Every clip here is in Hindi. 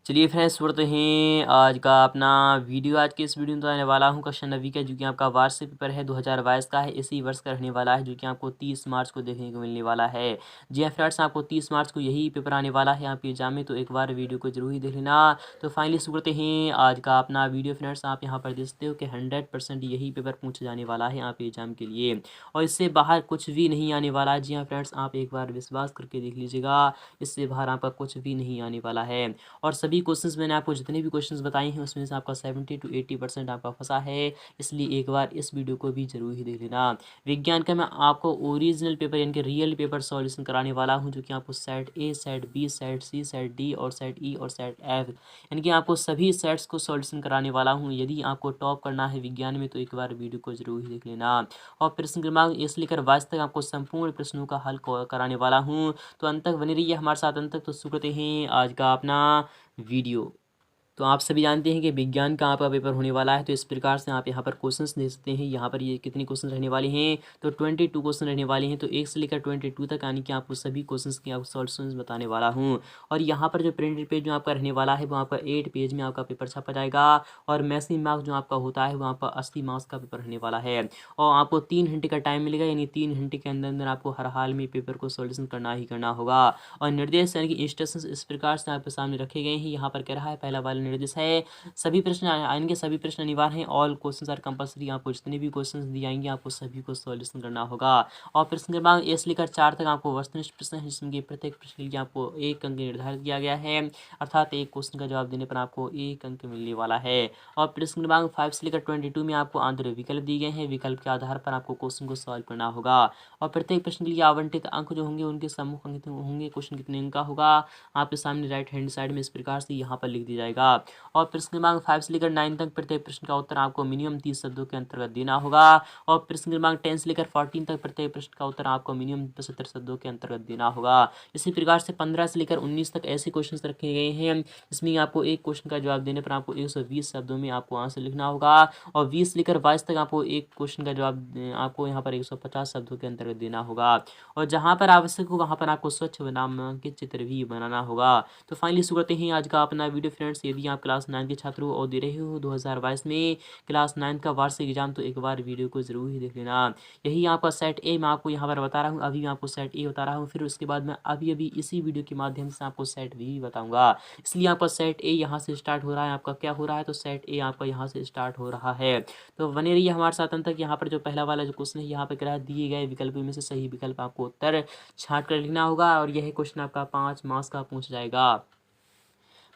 चलिए फ्रेंड्स, सुनते हैं आज का अपना वीडियो। आज के इस वीडियो में बताने वाला हूँ क्वेश्चन 9 का, जो कि आपका वार्षिक पेपर है 2022 का है। इसी वर्ष का रहने वाला है, जो कि आपको 30 मार्च को देखने को मिलने वाला है। जी हाँ फ्रेंड्स, आपको 30 मार्च को यही पेपर आने वाला है आपके एग्जाम में, तो एक बार वीडियो को जरूर ही देख लेना। तो फाइनली सुनते हैं आज का अपना वीडियो। फ्रेंड्स, आप यहाँ पर देख सकते हो कि 100% यही पेपर पूछा जाने वाला है आपके एग्जाम के लिए, और इससे बाहर कुछ भी नहीं आने वाला है। जी हाँ फ्रेंड्स, आप एक बार विश्वास करके देख लीजिएगा, इससे बाहर आपका कुछ भी नहीं आने वाला है। और सभी क्वेश्चंस मैंने आपको जितने भी क्वेश्चंस बताए हैं उसमें से आपका 70 to 80% आपका फंसा है, इसलिए एक बार इस वीडियो को भी जरूर ही देख लेना। विज्ञान का मैं आपको ओरिजिनल पेपर यानी कि रियल पेपर सॉल्यूशन कराने वाला हूं, जो कि आपको set A, set B, set C, set D और सेट ई और सेट एफ, यानी कि आपको सभी सेट्स को सॉल्यूशन कराने वाला हूँ। यदि आपको टॉप करना है विज्ञान में तो एक बार वीडियो को जरूर ही देख लेना। और प्रश्न क्रमांक इस लेकर 22 तक आपको संपूर्ण प्रश्नों का हल कराने वाला हूँ, तो अंत तक बने रहिए हमारे साथ अंत तक। तो शुरू करते हैं आज का अपना वीडियो। तो आप सभी जानते हैं कि विज्ञान का आपका पेपर होने वाला है, तो इस प्रकार से आप यहाँ पर क्वेश्चंस देख सकते हैं। यहाँ पर ये कितने क्वेश्चन रहने वाले हैं, तो 22 क्वेश्चन रहने वाले हैं। तो 1 से लेकर 22 तक, यानी कि आपको सभी क्वेश्चंस की आपको सॉल्यूशंस बताने वाला हूँ। और यहाँ पर जो प्रिंटेड पेज जो आपका रहने वाला है वो आपका 8 पेज में आपका पेपर छपा जाएगा, और मैक्सिमम मार्क्स जो आपका होता है वो आपका 80 मार्क्स का पेपर रहने वाला है। और आपको 3 घंटे का टाइम मिलेगा, यानी 3 घंटे के अंदर अंदर आपको हर हाल में पेपर को सॉल्यूशन करना ही करना होगा। और निर्देश यानी कि इंस्ट्रक्शंस इस प्रकार से आपके सामने रखे गए हैं। यहाँ पर कह रहा है, पहला वाला निर्देश है, सभी प्रश्न आएंगे, सभी प्रश्न अनिवार्य हैं, ऑल क्वेश्चंस आर कंपलसरी। आपको जितने भी क्वेश्चंस दिए आएंगे आपको सभी को सॉल्यूशन करना होगा। और प्रश्न क्रमांक 1 से लेकर 4 तक आपको वस्तुनिष्ठ प्रश्न है, जिसमें कि प्रत्येक प्रश्न के लिए आपको 1 अंक निर्धारित किया गया है, अर्थात एक क्वेश्चन का जवाब देने पर आपको 1 अंक मिलने वाला है। और प्रश्न क्रमांक 5 से लेकर 22 में आपको आंतरिक विकल्प दिए गए हैं, विकल्प के आधार पर आपको क्वेश्चन को सॉल्व करना होगा। और प्रत्येक प्रश्न के लिए आवंटित अंक जो होंगे उनके सम्मुख अंक होंगे, क्वेश्चन कितने अंक का होगा आपके सामने राइट हैंड साइड में इस प्रकार से यहाँ पर लिख दिया जाएगा। और प्रश्न क्रमांक 5 से लेकर 9 तक प्रत्येक प्रश्न का उत्तर आपको मिनिमम 30 शब्दों के अंतर्गत देना होगा। और प्रश्न क्रमांक 10 से लेकर 14 तक प्रत्येक प्रश्न का उत्तर आपको मिनिमम 75 शब्दों के अंतर्गत देना होगा। इसी प्रकार से 15 से लेकर 19 तक ऐसे क्वेश्चन रखे गए हैं, जिसमें आपको एक क्वेश्चन का जवाब देने पर आपको 120 शब्दों में आपको आंसर लिखना होगा। और 20 से लेकर 22 तक आपको एक क्वेश्चन का जवाब आपको यहाँ पर 150 शब्दों के अंतर्गत देना होगा। और जहाँ पर आवश्यक हो वहाँ पर आपको स्वच्छ नामांकित चित्र भी बनाना होगा। तो फाइनली शुरू करते हैं आज का अपना वीडियो। फ्रेंड्स, यदि आप क्लास 9 के छात्र हो और दे रहे हो 2022 में क्लास 9 का वार्षिक एग्जाम, तो एक बार वीडियो को जरूर ही देख लेना। यही आपका सेट ए मैं आपको यहाँ पर बता रहा हूँ, अभी मैं आपको सेट ए बता रहा हूँ, फिर उसके बाद मैं अभी इसी वीडियो के माध्यम से आपको सेट बी बताऊँगा। इसलिए आपका सेट ए यहाँ से स्टार्ट हो रहा है। आपका क्या हो रहा है, तो सेट ए आपका यहाँ से स्टार्ट हो रहा है। तो बने रहिए हमारे साथ अंत तक। यहाँ पर जो पहला वाला जो क्वेश्चन है, यहाँ पर क्या दिए गए विकल्पों में से सही विकल्प आपको उत्तर छांट कर लिखना होगा, और यही क्वेश्चन आपका 5 मार्क्स का पूछ जाएगा।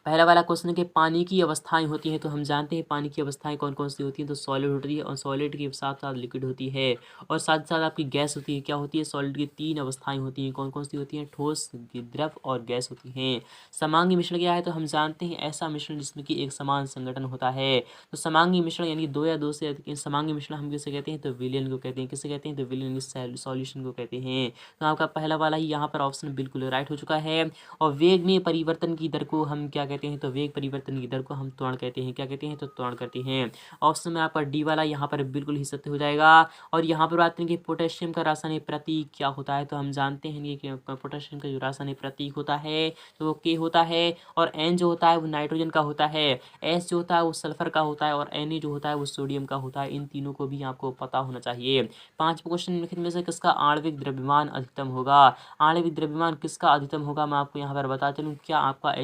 पहला वाला क्वेश्चन है कि पानी की अवस्थाएं होती हैं, तो हम जानते हैं पानी की अवस्थाएं कौन कौन सी होती हैं, तो सॉलिड होती है, और सॉलिड के साथ साथ लिक्विड होती है, और साथ साथ आपकी गैस होती है। क्या होती है, सॉलिड की 3 अवस्थाएं होती हैं, कौन कौन सी होती हैं, ठोस, द्रव और गैस होती हैं। समांगी मिश्रण क्या है, तो हम जानते हैं ऐसा मिश्रण जिसमें कि एक समान संगठन होता है। तो समांगी मिश्रण यानी 2 या 2 से अधिक समांगी मिश्रण हम किसे कहते हैं, तो विलयन को कहते हैं। किसे कहते हैं, तो विलयन सॉल्यूशन को कहते हैं। तो आपका पहला वाला ही यहाँ पर ऑप्शन बिल्कुल राइट हो चुका है। और वेग में परिवर्तन की दर को हम क्या कहते हैं, तो वेग परिवर्तन की दर को हम त्वरण कहते हैं। क्या कहते हैं, तो त्वरण कहते हैं। ऑप्शन में आपका डी वाला यहाँ पर बिल्कुल ही सत्य हो जाएगा। और यहाँ पर बात करें कि पोटेशियम का रासायनिक प्रतीक क्या होता है, तो हम जानते हैं कि पोटेशियम का जो रासायनिक प्रतीक होता है तो वो के होता है, और एन जो होता है वो नाइट्रोजन का होता है, एस जो होता है वो सल्फर का होता है, और एन जो होता है वो सोडियम का होता है। इन तीनों को भी आपको पता होना चाहिए। 5 क्वेश्चन निम्नलिखित में से किसका आणविक द्रव्यमान अधिकतम होगा। आणविक द्रव्यमान किसका अधिकतम होगा, मैं आपको यहाँ पर बता चलूँ। क्या आपका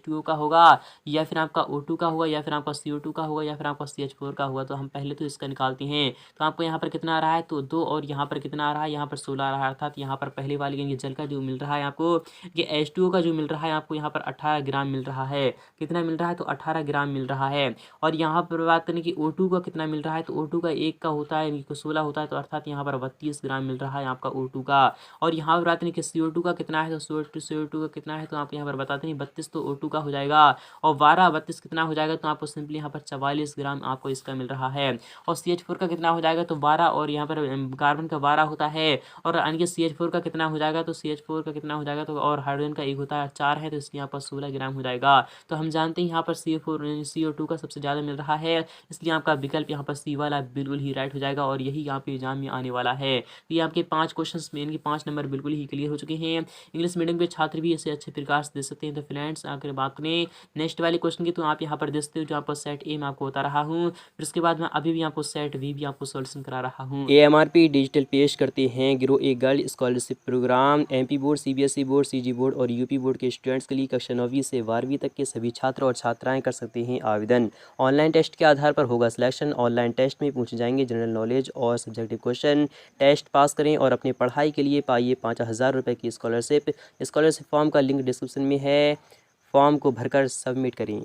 H2O का होगा, या फिर आपका O2 का होगा, या फिर आपका CO2 का होगा, या फिर आपका CH4 का होगा। तो हम पहले तो इसका निकालते हैं। तो आपको यहाँ पर कितना आ रहा है, तो 2, और यहाँ पर कितना आ रहा है, यहाँ पर 16 आ रहा है। अर्थात यहाँ पर पहले वाली यानी जल का जो मिल रहा है आपको, ये H2O का जो मिल रहा है आपको यहाँ पर 18 ग्राम मिल रहा है। कितना मिल रहा है, तो 18 ग्राम मिल रहा है। और यहाँ पर बात करें कि O2 का कितना मिल रहा है, तो O2 का 1 का होता है, 16 होता है, तो अर्थात यहाँ पर 32 ग्राम मिल रहा है आपका O2 का। और यहाँ पर बात करें कि CO2 का कितना है, तो CO2 का कितना है, तो आप यहाँ पर बताते हैं 32, तो O2 का हो जाएगा। और 12 32 कितना हो जाएगा, तो आपको सिंपली यहाँ पर 44 ग्राम आपको इसका मिल रहा है। और CH4 का कितना हो जाएगा, तो 12, और यहाँ पर कार्बन का 12 होता है, और यानी कि CH4 का कितना हो जाएगा, तो CH4 का कितना हो जाएगा, तो और हाइड्रोजन का 1 होता है 4 है, तो इसके यहाँ पर 16 ग्राम हो जाएगा। तो हम जानते हैं यहाँ पर CO2 का सबसे ज़्यादा मिल रहा है, इसलिए आपका विकल्प यहाँ पर सी वाला बिल्कुल ही राइट हो जाएगा, और यही आपके एग्जाम में आने वाला है। तो ये आपके 5 क्वेश्चन में 5 नंबर बिल्कुल ही क्लियर हो चुके हैं। इंग्लिश मीडियम के छात्र भी इसे अच्छे प्रकार से दे सकते हैं। तो फ्रेंड्स, आखिर बात आपने नेक्स्ट वाले क्वेश्चन की तो आप यहाँ पर देखते हो जो आपको सेट ए मैं आपको बता रहा हूँ। फिर उसके बाद मैं अभी भी आपको सेट बी भी आपको सॉल्यूशन करा रहा हूँ। AMRP डिजिटल पेश करते हैं grow a girl scholarship program. MP board, CBSE board, CG board और UP बोर्ड के स्टूडेंट्स के लिए कक्षा 9वीं से 12वीं तक के सभी छात्र और छात्राएं कर सकते हैं आवेदन। ऑनलाइन टेस्ट के आधार पर होगा सिलेक्शन। ऑनलाइन टेस्ट में पूछे जाएंगे जनरल नॉलेज और सब्जेक्टिव क्वेश्चन। टेस्ट पास करें और अपनी पढ़ाई के लिए पाइए 5000 रुपये की स्कॉलरशिप। स्कॉलरशिप फॉर्म का लिंक डिस्क्रिप्शन में है, फॉर्म को भरकर सबमिट करें।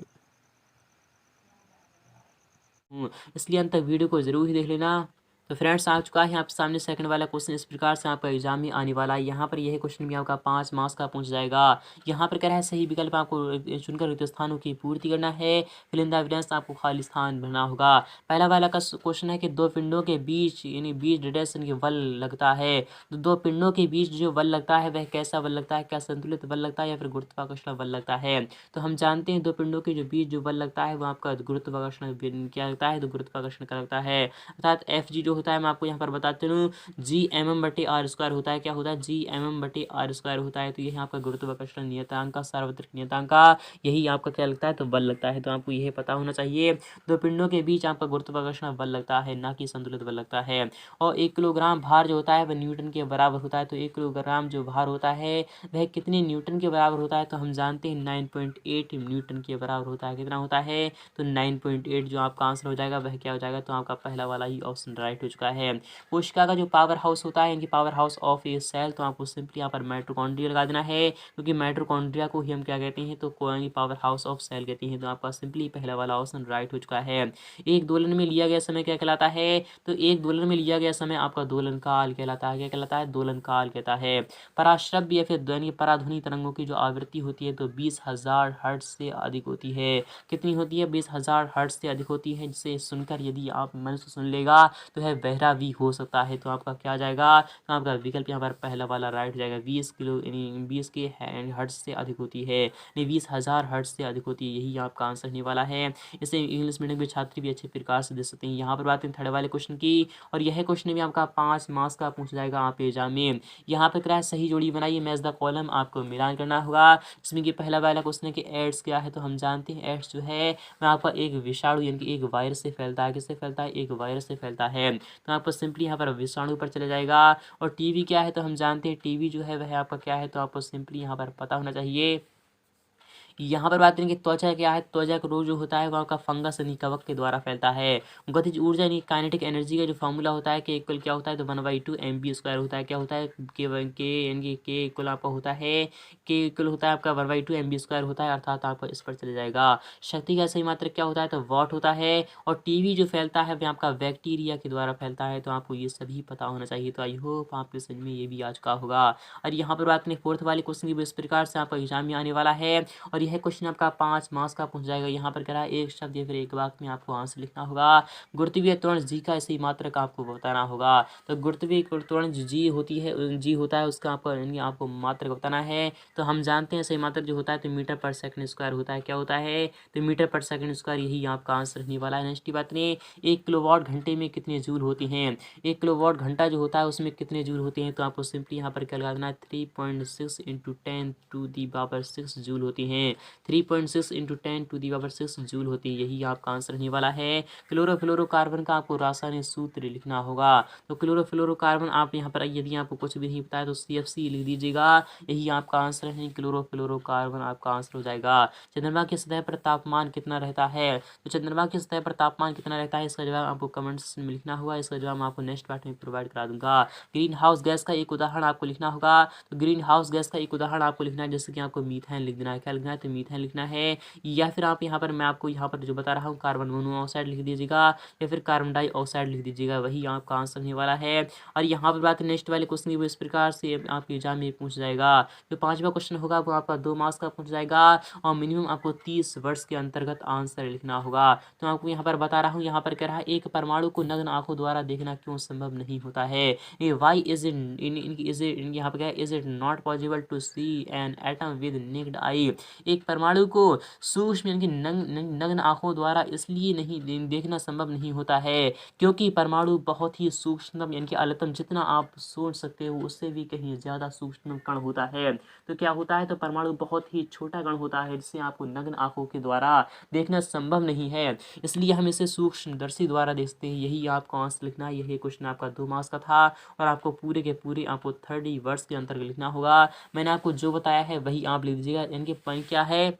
इसलिए अंत तक वीडियो को ज़रूर ही देख लेना। तो फ्रेंड्स आ चुका है आपके सामने सेकंड वाला क्वेश्चन। इस प्रकार से आपका एग्जाम में आने वाला है। यहाँ पर यह क्वेश्चन भी आपका 5 मार्क्स का पूछ जाएगा। यहाँ पर कह रहा है सही विकल्प आपको चुनकर रिक्त स्थानों की पूर्ति करना है। फिल इन द एविडेंस, आपको खाली स्थान भरना होगा। पहला वाला का क्वेश्चन है कि दो पिंडों के बीच यानी बीच डिडेशन के बल लगता है। तो दो पिंडों के बीच जो बल लगता है वह कैसा बल लगता है? क्या संतुलित बल लगता है या फिर गुरुत्वाकर्षण बल लगता है? तो हम जानते हैं दो पिंडों के बीच जो बल लगता है वह आपका गुरुत्वाकर्षण क्या लगता है? तो गुरुत्वाकर्षण का लगता है। अर्थात FG जो होता है मैं आपको यहाँ पर बताते हूँ G/m/r² होता है। क्या होता है? G/m/r² होता है। तो यही आपका गुरुत्वाकर्षण नियतांक का सार्वत्रिक नियतांक का यही आपका क्या लगता है? तो बल लगता है। तो आपको यह पता होना चाहिए दो पिंडों के बीच आपका गुरुत्वाकर्षण बल लगता है, ना कि संतुलित बल लगता है। और 1 किलोग्राम भार जो होता है वह न्यूटन के बराबर होता है। तो 1 किलोग्राम जो भार होता है वह कितने न्यूटन के बराबर होता है? तो हम जानते हैं 9.8 न्यूटन के बराबर होता है। कितना होता है? तो 9.8 जो आपका आंसर हो जाएगा वह क्या हो जाएगा? तो आपका पहला वाला ही ऑप्शन राइट हो चुका है। कोशिका का जो पावर हाउस होता है इनकी power house of a cell, तो आपको सिंपली यहाँ पर माइटोकॉन्ड्रिया लगा देना है, क्योंकि माइटोकॉन्ड्रिया को ही हम क्या कहते हैं? तो पावर हाउस ऑफ सेल कहते हैं। तो आपका सिंपली पहला वाला ऑप्शन राइट हो चुका है। एक दोलन में लिया गया समय क्या कहलाता है? तो एक दोलन में लिया गया समय आपका दोलन काल कहलाता है। क्या कहलाता है? दोलन काल कहता है। पराश्रव्य या फिर ध्वनि पराध्वनि तरंगों की जो आवृत्ति होती है तो 20,000 हर्ट्ज से अधिक होती है। कितनी होती है? 20,000 हर्ट्ज से अधिक होती है, जिसे सुनकर यदि आप मन से सुन लेगा तो है बहरा भी हो सकता है। तो आपका क्या आ जाएगा? तो आपका विकल्प यहाँ पर पहला वाला राइट हो जाएगा। 20 किलो यानी 20 के हर्ट्ज से अधिक होती है, यानी 20,000 हर्ट्ज से अधिक होती है। यही आपका आंसर होने वाला है। इसे इंग्लिश मीडियम के छात्र भी अच्छे प्रकार से दे सकते हैं। यहाँ पर बात करें थर्ड वाले क्वेश्चन की, और यह क्वेश्चन भी आपका 5 मार्क्स का पूछ जाएगा आप एग्जाम में। यहाँ पर क्या है? सही जोड़ी बनाइए, मैच द कॉलम, आपको मिलान करना होगा। इसमें कि पहला वाला क्वेश्चन है कि एड्स क्या है? तो हम जानते हैं एड्स जो है वह आपका एक विषाणु यानी कि एक वायरस से फैलता है। किससे फैलता है? एक वायरस से फैलता है। तो आपको सिंपली यहाँ पर विषाणु पर चले जाएगा। और टीवी क्या है? तो हम जानते हैं टीवी जो है वह आपका क्या है? तो आपको सिंपली यहाँ पर पता होना चाहिए। यहाँ पर बात करें कि त्वचा क्या है? त्वचा का रोग जो होता है वह आपका फंगस यानी कवक के द्वारा फैलता है। गतिज ऊर्जा यानी काइनेटिक एनर्जी का जो फॉर्मूला होता है के इक्वल क्या होता है? तो 1/2 mv² होता है। क्या होता है? के यानी के इक्वल आपका होता है, के इक्वल होता है आपका 1/2 mv² होता है। अर्थात आपको इस पर चले जाएगा। शक्ति का सही मात्रक क्या होता है? तो वॉट होता है। और टीवी जो फैलता है वह आपका बैक्टीरिया के द्वारा फैलता है। तो आपको ये सभी पता होना चाहिए। तो आई होप आपके समझ में ये भी आ चुका होगा। और यहाँ पर बात करें फोर्थ वाले क्वेश्चन की, इस प्रकार से आपका एग्जाम में आने वाला है। और यह क्वेश्चन आपका 5 मार्क्स का पूछ जाएगा। यहाँ पर क्या है? एक शब्द या फिर एक वाक्य में आपको आंसर लिखना होगा। गुरुत्वीय त्वरण जी का सही मात्रक आपको बताना होगा। तो गुरुत्वीय त्वरण जी होती है, जी होता है उसका आपको मात्रक बताना है। तो हम जानते हैं सही मात्रक जो होता है तो मीटर पर सेकंड स्क्वायर होता है। क्या होता है? तो मीटर पर सेकंड स्क्वायर, यही आपका आंसर रहने वाला है। नेक्स्ट बात में 1 किलोवाट घंटे में कितने जूल होते हैं? 1 किलोवाट घंटा जो होता है उसमें कितने जूल होते हैं? तो आपको सिंपली यहाँ पर क्या लगा देना है? 3.6 × 10⁶ जूल होती हैं। 3.6 × 10⁶ जूल होती है। यही आपका आंसर रहने वाला है। क्लोरोफ्लोरोकार्बन का आपको रासायनिक सूत्र लिखना होगा। तो क्लोरोफ्लोरोकार्बन आप यहाँ पर यदि आपको कुछ भी नहीं पता है तो CFC लिख दीजिएगा। यही आपका आंसर है। क्लोरोफ्लोरोकार्बन आपका आंसर हो जाएगा। चंद्रमा की सतह पर तापमान कितना रहता है? तो चंद्रमा की सतह पर तापमान कितना रहता है इसका जवाब आपको कमेंट सेक्शन में लिखना होगा। इसका जवाब आपको नेक्स्ट पार्ट में प्रोवाइड करा दूंगा। ग्रीन हाउस गैस का एक उदाहरण आपको लिखना होगा। तो ग्रीन हाउस गैस का एक उदाहरण आपको लिखना है, जैसे कि आपको मीथेन लिख देना है। क्या लिखना है? तो मीथेन लिखना है। या फिर आप यहाँ पर मैं आपको यहाँ पर जो बता रहा हूँ कार्बन मोनोऑक्साइड लिख दीजिएगा, या फिर कार्बन डाइऑक्साइड लिख दीजिएगा। वही आपका आंसर होने वाला है। और यहाँ पर बात नेक्स्ट वाले क्वेश्चन की, वो इस प्रकार से आपके एग्जाम में पूछ जाएगा। जो 5वां क्वेश्चन होगा वो आपका 2 मार्क्स का पूछ जाएगा, और मिनिमम आपको 30 वर्ष के अंतर्गत आंसर लिखना होगा। तो आपको यहाँ पर बता रहा हूँ, यहाँ पर कह रहा है एक परमाणु को नग्न आंखों द्वारा देखना क्यों संभव नहीं होता है? ये वाई इज इट यहाँ पर क्या है? Is it not possible to see an atom with naked eye? एक परमाणु को सूक्ष्म यानी कि नग्न आँखों द्वारा इसलिए नहीं देखना संभव नहीं होता है क्योंकि परमाणु बहुत ही सूक्ष्म यानी कि अल्पतम जितना आप सोच सकते हो उससे भी कहीं ज़्यादा सूक्ष्म कण होता है। तो क्या होता है, तो परमाणु बहुत ही छोटा कण होता है जिसे आपको नग्न आँखों के द्वारा देखना संभव नहीं है, इसलिए हम इसे सूक्ष्मदर्शी द्वारा देखते हैं। यही आपको आंसर लिखना है। यही क्वेश्चन आपका 2 मार्क्स का था और आपको पूरे के पूरे आपको 30 वर्ड्स के अंतर्गत लिखना होगा। मैंने आपको जो बताया है वही आप लिख दीजिएगा। इनके पॉइंट क्या है,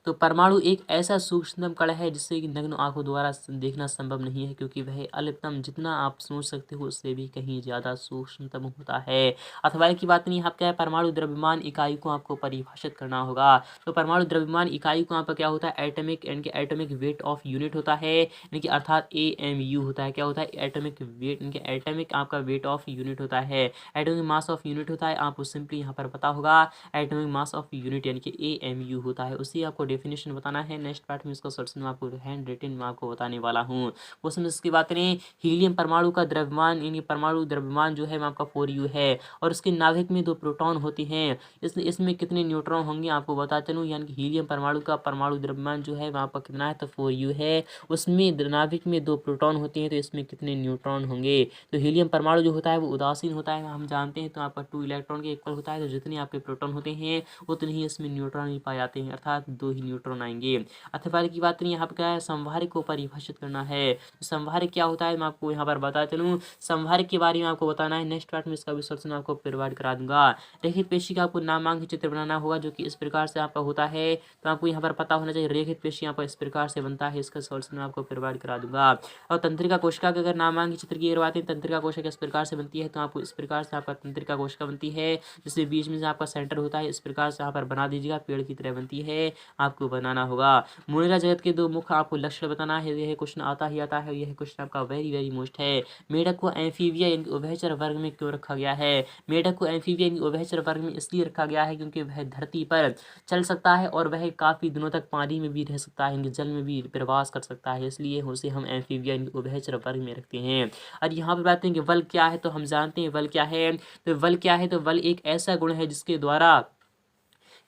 तो परमाणु एक ऐसा सूक्ष्मतम कण है जिससे कि नग्न आंखों द्वारा देखना संभव नहीं है क्योंकि वह अल्पतम जितना आप सोच सकते हो उससे भी कहीं ज़्यादा सूक्ष्मतम होता है। अथवा की बात नहीं, आप क्या है, परमाणु द्रव्यमान इकाई को आपको परिभाषित करना होगा। तो परमाणु द्रव्यमान इकाई को आपका क्या होता है, एटॉमिक यानी कि एटॉमिक वेट ऑफ यूनिट होता है, यानी कि अर्थात AMU होता है। क्या होता है, एटॉमिक वेट यानी कि एटॉमिक आपका वेट ऑफ यूनिट होता है, एटॉमिक मास ऑफ यूनिट होता है। आपको सिंपली यहाँ पर पता होगा एटॉमिक मास ऑफ यूनिट यानी कि AMU होता है, उसी आपको डेफिनेशन बताना है। नेक्स्ट पार्ट में इसका सॉल्यूशन मैं आपको हैंड रिटन में आपको बताने वाला हूँ। क्वेश्चन इसकी बात करें, हीलियम परमाणु का द्रव्यमान यानी परमाणु द्रव्यमान जो है वो आपका 4U है और उसके नाभिक में 2 प्रोटॉन होते हैं। इसमें कितने न्यूट्रॉन होंगे आपको बता चलूँ, यानी कि हीलियम परमाणु का परमाणु द्रव्यमान जो है वहाँ पर कितना है, तो 4U है। उसमें नाभिक में 2 प्रोटॉन होते हैं, तो इसमें कितने न्यूट्रॉन होंगे। तो हीलियम परमाणु जो होता है वो उदासीन होता है, हम जानते हैं। तो आपका 2 इलेक्ट्रॉन के इक्वल होता है, तो जितने आपके प्रोटॉन होते हैं उतने ही इसमें न्यूट्रॉन भी पाए जाते हैं, अर्थात 2 ही न्यूट्रॉन आएंगे। अथवा की बात नहीं, यहाँ पर क्या है, संवहर को परिभाषित करना है। संवहर क्या होता है मैं आपको यहाँ पर बता चलूँ, संवहर के बारे में आपको बताना है। नेक्स्ट पार्ट में इसका भी सॉल्यूशन आपको प्रोवाइड करा दूंगा। रेखित पेशी का आपको नामांकित चित्र बनाना होगा जो कि इस प्रकार से आपका होता है। तो आपको यहाँ पर पता होना चाहिए रेखित पेशी यहाँ पर इस प्रकार से बनता है, इसका सॉल्यूशन आपको प्रोवाइड करा दूंगा। और तंत्रिका कोशिका का अगर नामांकित चित्र की बात है, तंत्रिका कोशिका इस प्रकार से बनती है, तो आपको इस प्रकार से आपका तंत्रिका कोशिका बनती है जिसमें बीच में से आपका सेंटर होता है। इस प्रकार से यहाँ पर बना दीजिएगा, पेड़ की तरह बनती है, आपको बनाना होगा। मोनिरा जगत के 2 मुख्य आपको लक्ष्य बताना है। यह क्वेश्चन आता ही आता है, यह क्वेश्चन आपका वेरी मोस्ट है। मेढक को एम्फीबिया यानी उभयचर वर्ग में क्यों रखा गया है। मेढक को एम्फीबिया यानी उभयचर वर्ग में इसलिए रखा गया है क्योंकि वह धरती पर चल सकता है और वह काफ़ी दिनों तक पानी में भी रह सकता है, यानी जल में भी प्रवास कर सकता है, इसलिए उसे हम एम्फीबिया यानी उभयचर वर्ग में रखते हैं। और यहाँ पर बात करें कि बल क्या है, तो हम जानते हैं बल क्या है। तो बल क्या है, तो बल एक ऐसा गुण है जिसके द्वारा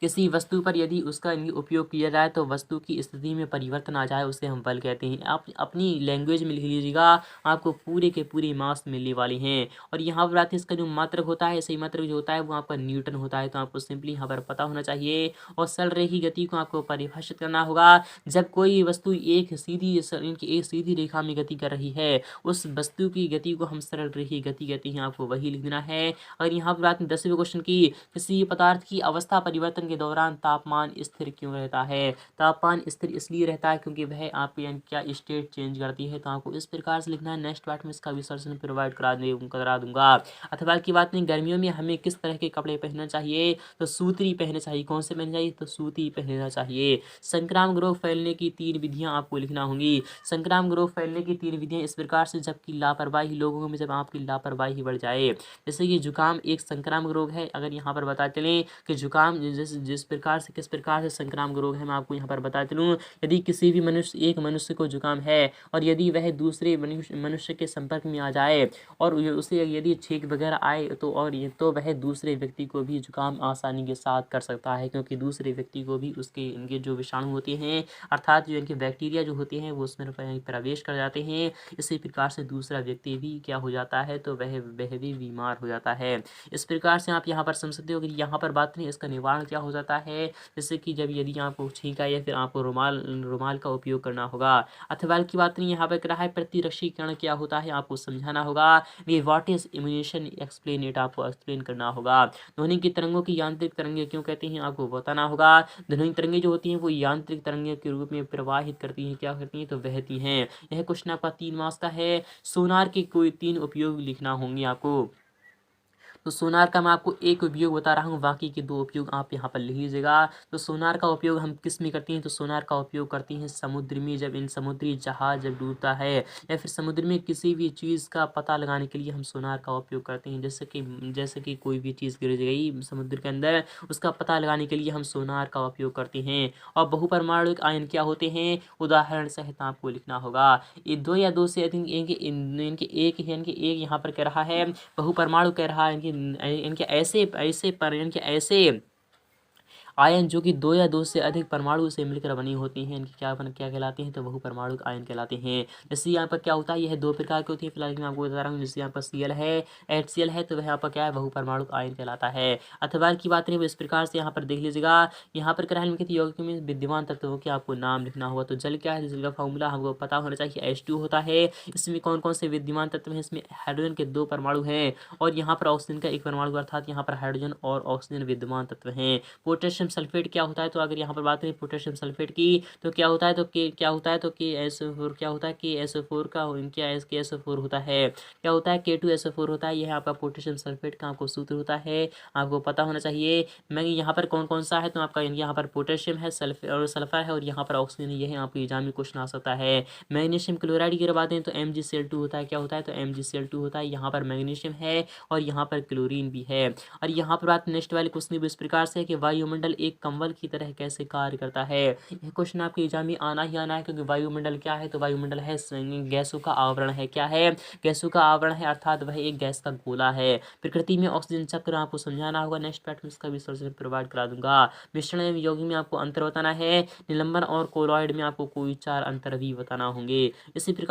किसी वस्तु पर यदि उसका उपयोग किया जाए तो वस्तु की स्थिति में परिवर्तन आ जाए, उसे हम बल कहते हैं। आप अपनी लैंग्वेज में लिख लीजिएगा, आपको पूरे के पूरे मार्क्स मिलने वाले हैं। और यहाँ पर बात है इसका जो मात्रक होता है, सही मात्रक जो होता है वो आपका न्यूटन होता है, तो आपको सिंपली यहाँ पर पता होना चाहिए। और सरल रेखी गति को आपको परिभाषित करना होगा। जब कोई वस्तु एक सीधी रेखा में गति कर रही है, उस वस्तु की गति को हम सरल रेखी गति कहते हैं, आपको वही लिखना है। और यहाँ पर बात 10वें क्वेश्चन की, किसी पदार्थ की अवस्था परिवर्तन के दौरान तापमान स्थिर क्यों रहता है। तापमान स्थिर इसलिए रहता है क्योंकि वह आपकी क्या स्टेट चेंज करती है, तो आपको इस प्रकार से लिखना है। नेक्स्ट पार्ट में इसका भी सॉल्यूशन प्रोवाइड करा दूंगा। अथवा की बात नहीं, गर्मियों में हमें किस तरह के कपड़े पहनना चाहिए, तो सूती पहनना चाहिए। कौन से पहनना चाहिए, तो सूती पहनना चाहिए। संक्रामक रोग फैलने की 3 विधियां आपको लिखना होंगी। संक्रामक रोग फैलने की 3 विधियां इस प्रकार से, जबकि लापरवाही लोगों में जब आपकी लापरवाही बढ़ जाए। जैसे कि जुकाम एक संक्रामक रोग है, अगर यहाँ पर बता चलें कि जुकाम किस प्रकार से संक्रामक रोग है, मैं आपको यहाँ पर बता चलूँ। यदि किसी भी एक मनुष्य को जुकाम है और यदि वह दूसरे मनुष्य के संपर्क में आ जाए और उसे यदि छींक वगैरह आए तो वह दूसरे व्यक्ति को भी जुकाम आसानी के साथ कर सकता है, क्योंकि दूसरे व्यक्ति को भी इनके जो विषाणु होते हैं, अर्थात जो इनके बैक्टीरिया जो होते हैं वो उसमें प्रवेश कर जाते हैं। इसी प्रकार से दूसरा व्यक्ति भी क्या हो जाता है, तो वह भी बीमार हो जाता है। इस प्रकार से आप यहाँ पर समझ सकते हो कि यहाँ पर बात नहीं, इसका निवारण क्या हो जाता है। जैसे कि जब यदि आपको छींक आए या फिर आपको रुमाल का उपयोग करना होगा। अथवा की बात नहीं, यहाँ पर क्या है, प्रतिरक्षीकरण क्या होता है आपको समझाना होगा। ये what is immunisation, explain it, आपको एक्सप्लेन करना होगा। ध्वनि की तरंगों की यांत्रिक तरंगे क्यों कहते हैं, आपको बताना होगा। ध्वनि तरंगे जो होती हैं वो यांत्रिक तरंगे के रूप में प्रवाहित करती हैं, क्या करती हैं, तो बहती हैं। यह क्वेश्चन आपका 3 मार्क्स का है। सोनार के कोई 3 उपयोग लिखना होंगे आपको। तो सोनार का मैं आपको एक उपयोग बता रहा हूँ, बाकी के 2 उपयोग आप यहाँ पर लिख लीजिएगा। तो सोनार का उपयोग हम किस में करते हैं, तो सोनार का उपयोग करते हैं समुद्र में, जब समुद्री जहाज जब डूबता है या फिर समुद्र में किसी भी चीज़ का पता लगाने के लिए हम सोनार का उपयोग करते हैं। जैसे कि कोई भी चीज़ गिर गई समुद्र के अंदर, उसका पता लगाने के लिए हम सोनार का उपयोग करते हैं। और बहुपरमाणुक आयन क्या होते हैं, उदाहरण सहित आपको लिखना होगा। ये 2 या 2 से अधिक इनके एक यहाँ पर कह रहा है, बहुपरमाणु कह रहा है इनके ऐसे आयन जो कि 2 या 2 से अधिक परमाणु से मिलकर बनी होती हैं, इनकी क्या कहलाती हैं, तो बहुपरमाणुक आयन कहलाते हैं। जैसे यहाँ पर क्या होता है, यह 2 प्रकार की होती है, फिलहाल मैं आपको बता रहा हूँ। जैसे यहाँ पर Cl है, HCl है, तो वह यहाँ पर क्या है, बहुपरमाणुक आयन कहलाता है। अथवा की बात करें इस प्रकार से यहाँ पर देख लीजिएगा, यहाँ पर क्या है, निम्नलिखित यौगिकों में विद्यमान तत्वों के आपको नाम लिखना होगा। तो जल क्या है, जल का फॉर्मूला हमको पता होना चाहिए, H2 होता है। इसमें कौन कौन से विद्यमान तत्व हैं, इसमें हाइड्रोजन के 2 परमाणु हैं और यहाँ पर ऑक्सीजन का 1 परमाणु, अर्थात यहाँ पर हाइड्रोजन और ऑक्सीजन विद्यमान तत्व हैं। पोटेशियम सल्फेट क्या होता है, तो अगर यहाँ पर बात करें पोटेशियम सल्फेट की, तो क्या होता है, तो क्या होता है, तो KSO4 क्या होता है, KSO4 का क्या KSO4 होता है, क्या होता है, K2SO4 होता है। यह आपका पोटेशियम सल्फेट का आपको सूत्र होता है, आपको पता होना चाहिए। मैं यहाँ पर कौन कौन सा है, तो आपका यहाँ पर पोटेशियम है, सल्फर है और यहाँ पर ऑक्सीजन, यह आपके एग्जाम में क्वेश्चन आ सकता है। मैग्नीशियम क्लोराइड की अगर बात करें तो MgCl2 होता है, क्या होता है, तो MgCl2 होता है। यहाँ पर मैग्नीशियम है और यहाँ पर क्लोरीन भी है। और यहाँ पर बात नेक्स्ट वाले क्वेश्चन इस प्रकार से है कि वायुमंडल एक कंबल की तरह कैसे कार्य करता है। यह क्वेश्चन आपके एग्जाम में आना ही आना है, क्योंकि वायुमंडल क्या है, तो वायुमंडल है गैसों का आवरण है। क्या है, गैसों का आवरण है, अर्थात वह एक गैस का गोला है। प्रकृति में ऑक्सीजन चक्र आपको समझाना होगा, नेक्स्ट पार्ट में इसका भी सॉल्यूशन प्रोवाइड करा दूंगा। मिश्रण एवं यौगिक में आपको अंतर बताना है, निलंबन और कोलॉइड में आपको कोई 4 अंतर भी बताना होंगे। इसी प्रकार